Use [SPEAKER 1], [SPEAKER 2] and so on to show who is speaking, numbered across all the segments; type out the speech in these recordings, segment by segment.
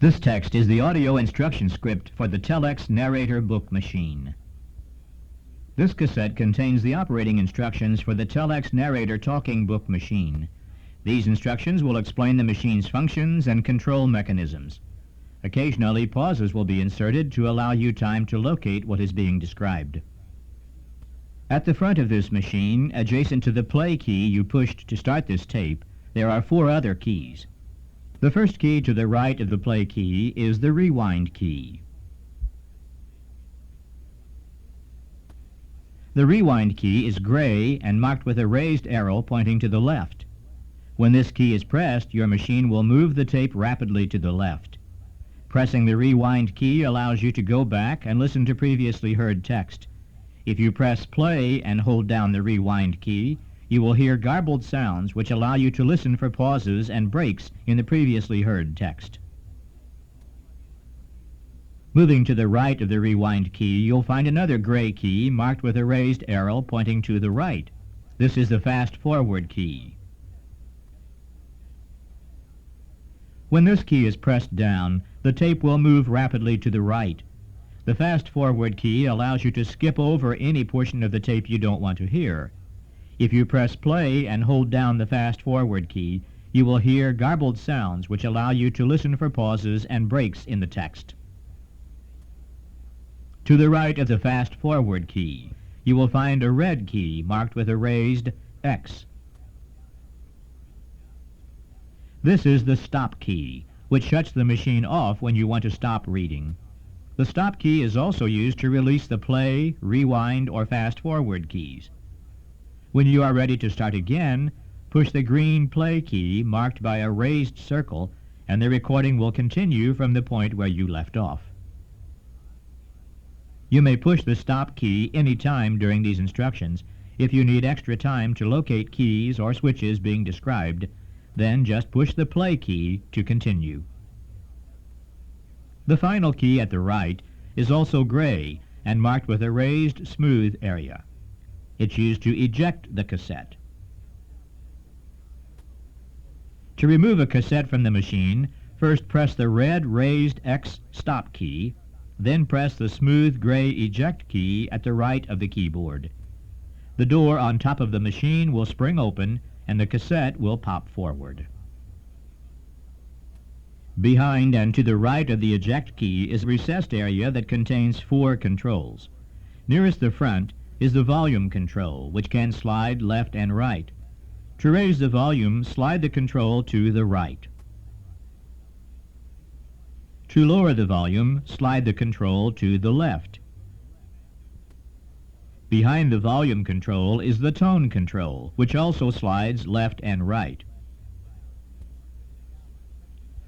[SPEAKER 1] This text is the audio instruction script for the Telex Narrator book machine. This cassette contains the operating instructions for the Telex Narrator talking book machine. These instructions will explain the machine's functions and control mechanisms. Occasionally, pauses will be inserted to allow you time to locate what is being described. At the front of this machine, adjacent to the play key you pushed to start this tape, there are 4 other keys. The first key to the right of the play key is the rewind key. The rewind key is gray and marked with a raised arrow pointing to the left. When this key is pressed, your machine will move the tape rapidly to the left. Pressing the rewind key allows you to go back and listen to previously heard text. If you press play and hold down the rewind key, you will hear garbled sounds which allow you to listen for pauses and breaks in the previously heard text. Moving to the right of the rewind key, you'll find another gray key marked with a raised arrow pointing to the right. This is the fast-forward key. When this key is pressed down, the tape will move rapidly to the right. The fast-forward key allows you to skip over any portion of the tape you don't want to hear. If you press play and hold down the fast-forward key, you will hear garbled sounds which allow you to listen for pauses and breaks in the text. To the right of the fast-forward key, you will find a red key marked with a raised X. This is the stop key, which shuts the machine off when you want to stop reading. The stop key is also used to release the play, rewind, or fast-forward keys. When you are ready to start again, push the green play key marked by a raised circle, and the recording will continue from the point where you left off. You may push the stop key any time during these instructions. If you need extra time to locate keys or switches being described, then just push the play key to continue. The final key at the right is also gray and marked with a raised smooth area. It's used to eject the cassette. To remove a cassette from the machine, first press the red raised X stop key, then press the smooth gray eject key at the right of the keyboard. The door on top of the machine will spring open and the cassette will pop forward. Behind and to the right of the eject key is a recessed area that contains 4 controls. Nearest the front is the volume control, which can slide left and right. To raise the volume, slide the control to the right. To lower the volume, slide the control to the left. Behind the volume control is the tone control, which also slides left and right.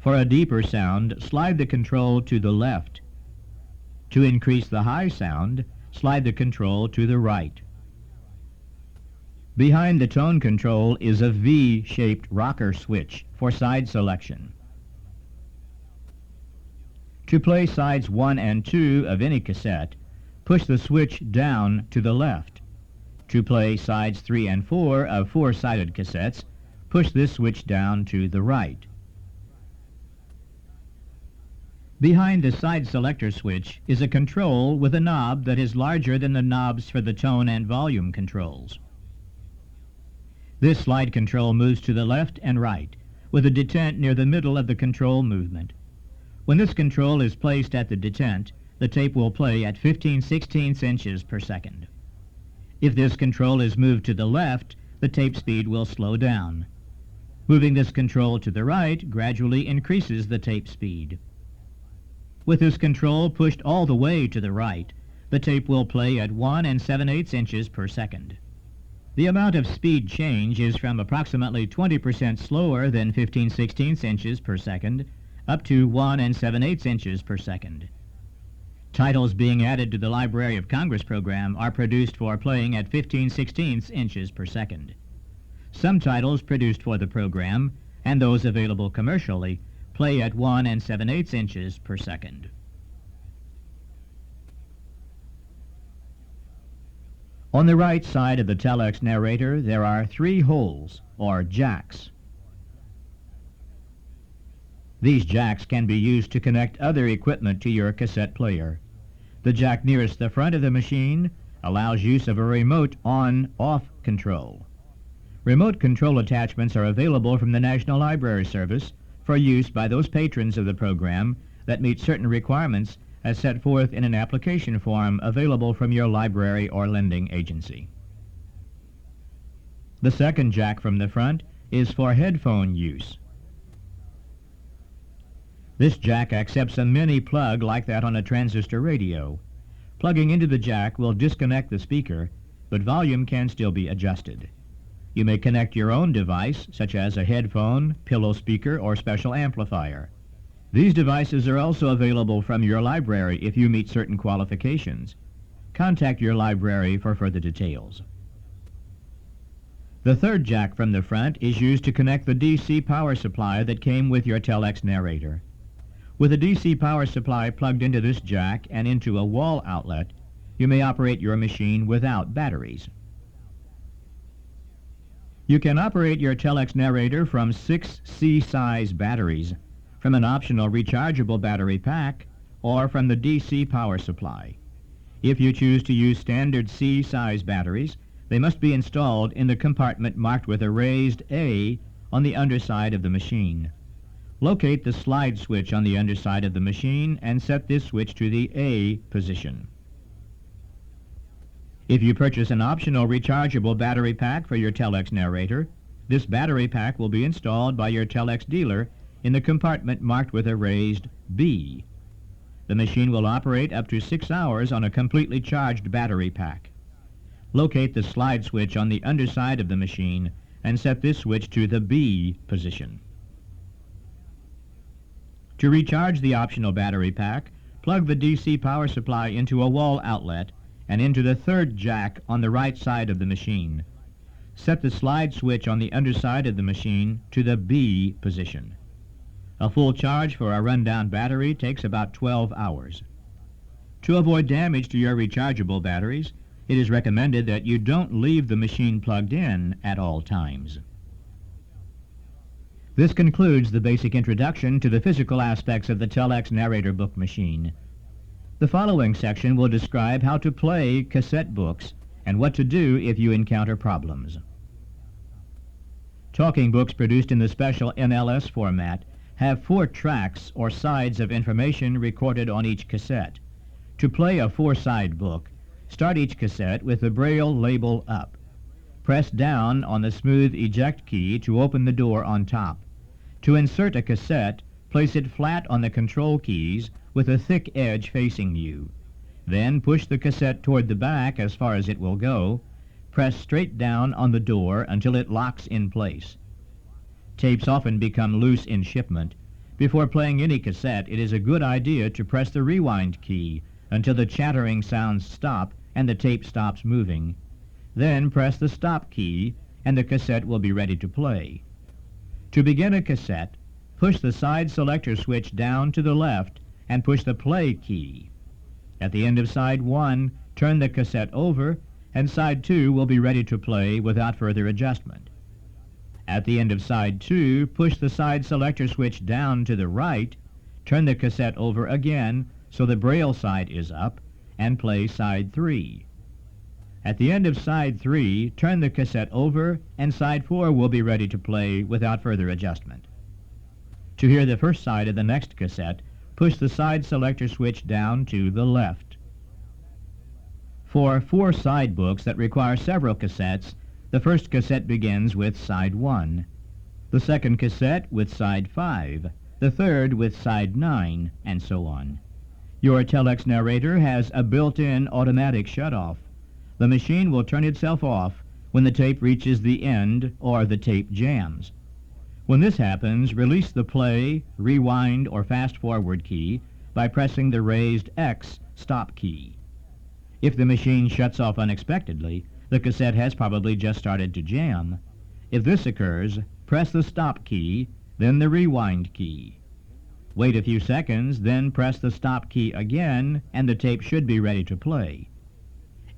[SPEAKER 1] For a deeper sound, slide the control to the left. To increase the high sound, slide the control to the right. Behind the tone control is a V-shaped rocker switch for side selection. To play sides 1 and 2 of any cassette, push the switch down to the left. To play sides 3 and 4 of 4-sided cassettes, push this switch down to the right. Behind the side selector switch is a control with a knob that is larger than the knobs for the tone and volume controls. This slide control moves to the left and right, with a detent near the middle of the control movement. When this control is placed at the detent, the tape will play at 15/16 inches per second. If this control is moved to the left, the tape speed will slow down. Moving this control to the right gradually increases the tape speed. With this control pushed all the way to the right, the tape will play at 1 7/8 inches per second. The amount of speed change is from approximately 20% slower than 15/16 inches per second up to 1 7/8 inches per second. Titles being added to the Library of Congress program are produced for playing at 15/16 inches per second. Some titles produced for the program, and those available commercially, play at 1 7/8 inches per second. On the right side of the Telex Narrator, there are 3 holes, or jacks. These jacks can be used to connect other equipment to your cassette player. The jack nearest the front of the machine allows use of a remote on-off control. Remote control attachments are available from the National Library Service for use by those patrons of the program that meet certain requirements as set forth in an application form available from your library or lending agency. The second jack from the front is for headphone use. This jack accepts a mini plug like that on a transistor radio. Plugging into the jack will disconnect the speaker, but volume can still be adjusted. You may connect your own device, such as a headphone, pillow speaker, or special amplifier. These devices are also available from your library if you meet certain qualifications. Contact your library for further details. The third jack from the front is used to connect the DC power supply that came with your Telex Narrator. With a DC power supply plugged into this jack and into a wall outlet, you may operate your machine without batteries. You can operate your Telex Narrator from 6 C-size batteries, from an optional rechargeable battery pack, or from the DC power supply. If you choose to use standard C-size batteries, they must be installed in the compartment marked with a raised A on the underside of the machine. Locate the slide switch on the underside of the machine and set this switch to the A position. If you purchase an optional rechargeable battery pack for your Telex Narrator, this battery pack will be installed by your Telex dealer in the compartment marked with a raised B. The machine will operate up to 6 hours on a completely charged battery pack. Locate the slide switch on the underside of the machine and set this switch to the B position. To recharge the optional battery pack, plug the DC power supply into a wall outlet and into the third jack on the right side of the machine. Set the slide switch on the underside of the machine to the B position. A full charge for a rundown battery takes about 12 hours. To avoid damage to your rechargeable batteries, it is recommended that you don't leave the machine plugged in at all times. This concludes the basic introduction to the physical aspects of the Telex Narrator book machine. The following section will describe how to play cassette books and what to do if you encounter problems. Talking books produced in the special NLS format have 4 tracks or sides of information recorded on each cassette. To play a 4-side book, start each cassette with the Braille label up. Press down on the smooth eject key to open the door on top. To insert a cassette, place it flat on the control keys with a thick edge facing you. Then push the cassette toward the back as far as it will go. Press straight down on the door until it locks in place. Tapes often become loose in shipment. Before playing any cassette, it is a good idea to press the rewind key until the chattering sounds stop and the tape stops moving. Then press the stop key and the cassette will be ready to play. To begin a cassette, push the side selector switch down to the left and push the play key. At the end of side 1, turn the cassette over and side 2 will be ready to play without further adjustment. At the end of side 2, push the side selector switch down to the right, turn the cassette over again so the Braille side is up, and play side 3. At the end of side 3, turn the cassette over and side 4 will be ready to play without further adjustment. To hear the first side of the next cassette, push the side selector switch down to the left. For 4 side books that require several cassettes, the first cassette begins with side 1, the second cassette with side 5, the third with side 9, and so on. Your Telex Narrator has a built-in automatic shutoff. The machine will turn itself off when the tape reaches the end or the tape jams. When this happens, release the play, rewind, or fast-forward key by pressing the raised X stop key. If the machine shuts off unexpectedly, the cassette has probably just started to jam. If this occurs, press the stop key, then the rewind key. Wait a few seconds, then press the stop key again, and the tape should be ready to play.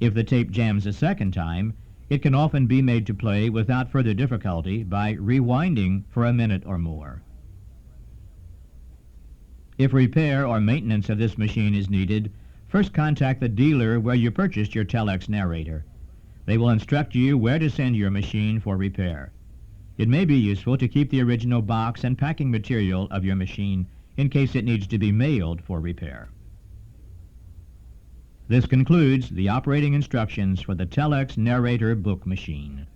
[SPEAKER 1] If the tape jams a second time, it can often be made to play without further difficulty by rewinding for a minute or more. If repair or maintenance of this machine is needed, first contact the dealer where you purchased your Telex Narrator. They will instruct you where to send your machine for repair. It may be useful to keep the original box and packing material of your machine in case it needs to be mailed for repair. This concludes the operating instructions for the Telex Narrator book machine.